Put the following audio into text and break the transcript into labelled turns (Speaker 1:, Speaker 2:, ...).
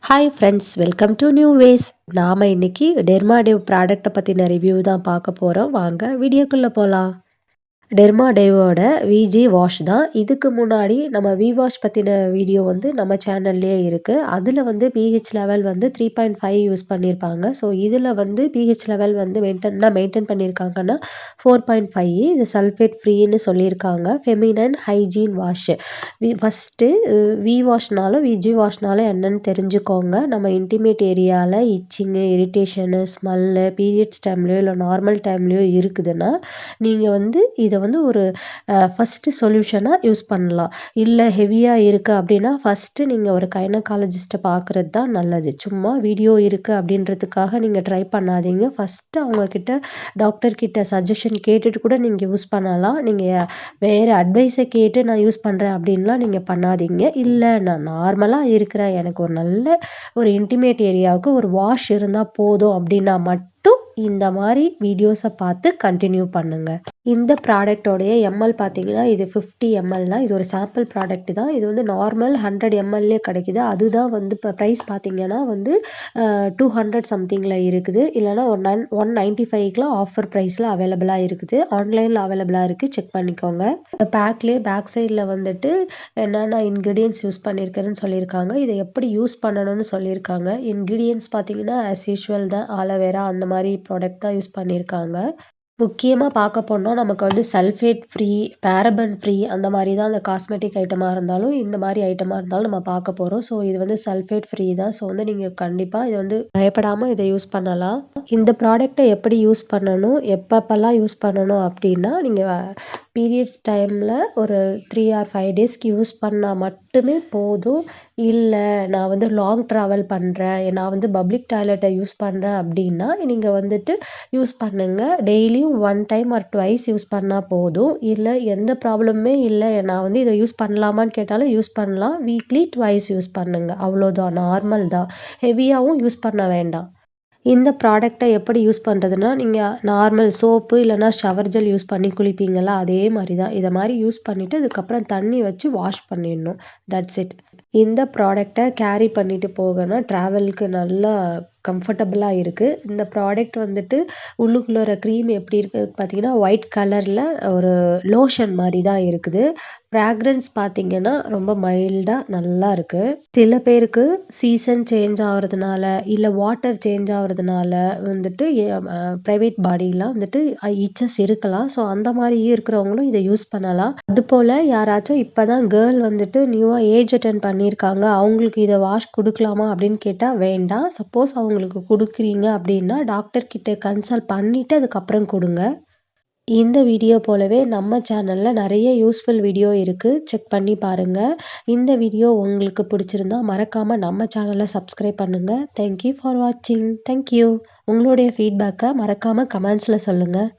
Speaker 1: Hi friends, welcome to new ways. நாம இன்னைக்கு டெர்மாடேவ் ப்ராடக்ட்டை பற்றின ரிவ்யூ தான் பார்க்க போகிறோம். வாங்க வீடியோக்குள்ளே போகலாம். டெர்மாடேவோட விஜி வாஷ் தான். இதுக்கு முன்னாடி நம்ம விவாஷ் பற்றின வீடியோ வந்து நம்ம சேனல்லே இருக்குது. அதில் வந்து பிஹெச் லெவல் வந்து 3.5 யூஸ் பண்ணியிருப்பாங்க. ஸோ இதில் வந்து பிஹெச் லெவல் வந்து மெயின்டைன் பண்ணியிருக்காங்கன்னா 4.5. இது சல்ஃபேட் ஃப்ரீன்னு சொல்லியிருக்காங்க. Feminine hygiene wash. ஃபஸ்ட்டு வாஷ்னாலும் விஜி வாஷ்னாலும் என்னன்னு தெரிஞ்சுக்கோங்க. நம்ம இன்டிமேட் ஏரியாவில் இச்சிங்கு, இரிட்டேஷனு, ஸ்மெல்லு பீரியட்ஸ் டைம்லேயோ இல்லை நார்மல் டைம்லேயோ இருக்குதுன்னா நீங்கள் வந்து இதை வந்து ஒரு ஃபஸ்ட்டு சொல்யூஷனாக யூஸ் பண்ணலாம். இல்லை ஹெவியாக இருக்குது அப்படின்னா ஃபஸ்ட்டு நீங்கள் ஒரு கைனகாலஜிஸ்ட்டை பார்க்குறது தான் நல்லது. சும்மா வீடியோ இருக்குது அப்படின்றதுக்காக நீங்கள் ட்ரை பண்ணாதீங்க. ஃபஸ்ட்டு அவங்கக்கிட்ட டாக்டர்கிட்ட சஜஷன் கேட்டுட்டு கூட நீங்கள் யூஸ் பண்ணலாம். நீங்கள் வேறு அட்வைஸை கேட்டு நான் யூஸ் பண்ணுறேன் அப்படின்லாம் நீங்கள் பண்ணாதீங்க. இல்லை நான் நார்மலாக இருக்கிறேன், எனக்கு ஒரு நல்ல ஒரு இன்டிமேட் ஏரியாவுக்கு ஒரு வாஷ் இருந்தால் போதும் அப்படின்னா மட்டும் இந்த மாதிரி வீடியோஸை பார்த்து கண்டினியூ பண்ணுங்கள். இந்த ப்ராடக்டோடைய எம்எல் பார்த்தீங்கன்னா இது 50 ml தான். இது ஒரு சாம்பிள் ப்ராடக்ட் தான். இது வந்து நார்மல் 100 mlலே கிடைக்குது. அதுதான் வந்து இப்போ ப்ரைஸ் பார்த்தீங்கன்னா வந்து 200 சம்திங்கில் இருக்குது. இல்லைனா 195க்குலாம் ஆஃபர் ப்ரைஸில் அவைலபிளாக இருக்குது. ஆன்லைனில் அவைலபிளாக இருக்குது, செக் பண்ணிக்கோங்க. பேக்லேயே பேக் சைடில் வந்துட்டு என்னென்ன இன்க்ரீடியன்ஸ் யூஸ் பண்ணியிருக்கிறேன்னு சொல்லியிருக்காங்க. இதை எப்படி யூஸ் பண்ணணும்னு சொல்லியிருக்காங்க. இன்க்ரீடியன்ஸ் பார்த்தீங்கன்னா ஆஸ் யூஷுவல் தான், ஆலோவேரா அந்த மாதிரி ப்ராடக்ட் தான் யூஸ் பண்ணியிருக்காங்க. முக்கியமாக பார்க்க போனால் நமக்கு வந்து சல்ஃபேட் ஃப்ரீ, பேரபன் ஃப்ரீ அந்த மாதிரி தான் அந்த காஸ்மெட்டிக் ஐட்டமாக இருந்தாலும் இந்த மாதிரி ஐட்டமாக இருந்தாலும் நம்ம பார்க்க போகிறோம். ஸோ இது வந்து சல்ஃபேட் ஃப்ரீ தான். ஸோ வந்து நீங்கள் கண்டிப்பாக இதை வந்து பயப்படாமல் இதை யூஸ் பண்ணலாம். இந்த ப்ராடக்டை எப்படி யூஸ் பண்ணணும், எப்பப்பெல்லாம் யூஸ் பண்ணணும் அப்படின்னா நீங்கள் பீரியட்ஸ் டைமில் ஒரு 3 or 5 டேஸ்க்கு யூஸ் பண்ணால் மட்டுமே போதும். இல்லை நான் வந்து லாங் ட்ராவல் பண்ணுறேன், நான் வந்து பப்ளிக் டாய்லெட்டை யூஸ் பண்ணுறேன் அப்படின்னா நீங்கள் வந்துட்டு யூஸ் பண்ணுங்கள். டெய்லியும் 1 டைம் ஆர் 2 யூஸ் பண்ணால் போதும். இல்லை எந்த ப்ராப்ளமுமே இல்லை, நான் வந்து இதை யூஸ் பண்ணலாமான்னு கேட்டாலும் யூஸ் பண்ணலாம். வீக்லி 2 யூஸ் பண்ணுங்கள், அவ்வளோதான், நார்மல் தான். ஹெவியாகவும் யூஸ் பண்ண வேண்டாம். இந்த ப்ராடக்டை எப்படி யூஸ் பண்ணுறதுன்னா, நீங்கள் நார்மல் சோப்பு இல்லைனா ஷவர் ஜெல் யூஸ் பண்ணி குளிப்பீங்களா, அதே மாதிரி தான். இதை மாதிரி யூஸ் பண்ணிவிட்டு அதுக்கப்புறம் தண்ணி வச்சு வாஷ் பண்ணிடணும். That's it. இந்த ப்ராடக்டை கேரி பண்ணிட்டு போகனா ட்ராவலுக்கு நல்லா கம்ஃபர்டபுளாக இருக்குது. இந்த ப்ராடக்ட் வந்துட்டு உள்ளுக்குள்ளே க்ரீம் எப்படி இருக்குது பார்த்தீங்கன்னா ஒயிட் கலரில் ஒரு லோஷன் மாதிரி தான் இருக்குது. ஃப்ராக்ரன்ஸ் பார்த்தீங்கன்னா ரொம்ப மைல்டாக நல்லா இருக்குது. சில பேருக்கு சீசன் சேஞ்ச் ஆகிறதுனால இல்லை வாட்டர் சேஞ்ச் ஆகிறதுனால வந்துட்டு ப்ரைவேட் பாடியெலாம் வந்துட்டு இச்சஸ் இருக்கலாம். ஸோ அந்த மாதிரியும் இருக்கிறவங்களும் இதை யூஸ் பண்ணலாம். அதுபோல் யாராச்சும் இப்போ தான் கேர்ள் வந்துட்டு நியூவாக ஏஜ் அட்டன் பண்ணியிருக்காங்க, அவங்களுக்கு இதை வாஷ் கொடுக்கலாமா அப்படின்னு கேட்டால் வேண்டாம். சப்போஸ் அவங்களுக்கு கொடுக்குறீங்க அப்படின்னா டாக்டர் கிட்ட கன்சல்ட் பண்ணிவிட்டு அதுக்கப்புறம் கொடுங்க. இந்த வீடியோ போலவே நம்ம சேனலில் நிறைய யூஸ்ஃபுல் வீடியோ இருக்குது, செக் பண்ணி பாருங்கள். இந்த வீடியோ உங்களுக்கு பிடிச்சிருந்தா மறக்காமல் நம்ம சேனலை சப்ஸ்கிரைப் பண்ணுங்கள். தேங்க்யூ ஃபார் வாட்சிங். தேங்க்யூ. உங்களுடைய ஃபீட்பேக்கை மறக்காமல் கமெண்ட்ஸில் சொல்லுங்கள்.